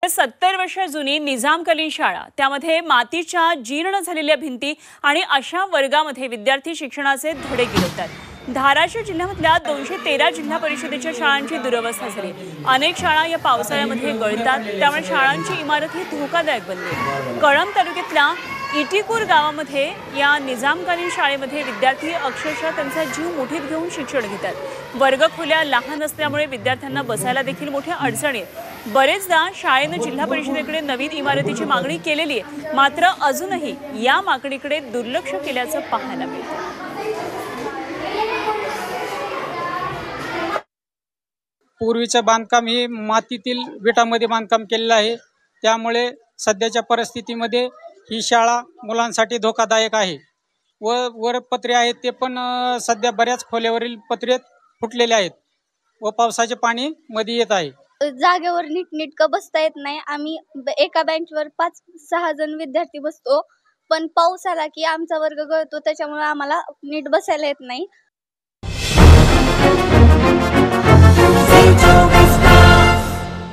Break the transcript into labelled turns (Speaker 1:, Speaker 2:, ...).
Speaker 1: 70 वर्ष जुनी निजामकालीन शाळा, त्यामध्ये मातीच्या जीर्ण झालेल्या भिंती आणि अशा वर्गामध्ये विद्यार्थी शिक्षणाचे धडे गिरवतात। धाराशिव जिल्ह्यामधल्या 213 जिल्हा परिषदेच्या शाळांची दुरवस्था झाली। अनेक शाळा या पावसाळ्यामध्ये गळतात, त्यामुळे शाळांची इमारत ही धोकादायक बनली। कळंब तालुक्यातल्या इटिकूर गावामध्ये या निजामकालीन शाळेमध्ये विद्यार्थी अक्षरशः त्यांचा जीव मुठीत घेऊन शिक्षण घेतात। वर्गखोल्या लहान असल्यामुळे विद्यार्थ्यांना बसायला देखील मोठ्या अडचणी आहेत। बरेचदा शाळेने जिल्हा परिषदेकडे नवीन इमारतीची मागणी केलेली आहे, मात्र अजूनही या मागणीकडे दुर्लक्ष केल्याचं पाहायला मिळतं।
Speaker 2: पूर्वीचं बांधकाम हे मातीतील विटामध्ये बांधकाम केलेलं आहे, त्यामुळे सध्याच्या परिस्थितीमध्ये ही शाळा मुलांसाठी धोकादायक आहे। वर पत्रे आहेत ते पण सध्या बऱ्याच खोल्यावरील पत्रे फुटलेले आहेत व पावसाचे पाणी मध्ये येत आहे।
Speaker 3: जागेवर नीटनेटकं बसता येत नाही। आम्ही एका बेंचवर 5-6 जण विद्यार्थी बसतो, पण पाऊस आला की आमचा वर्ग गळतो, त्याच्यामुळे आम्हाला नीट बसायला येत नाही।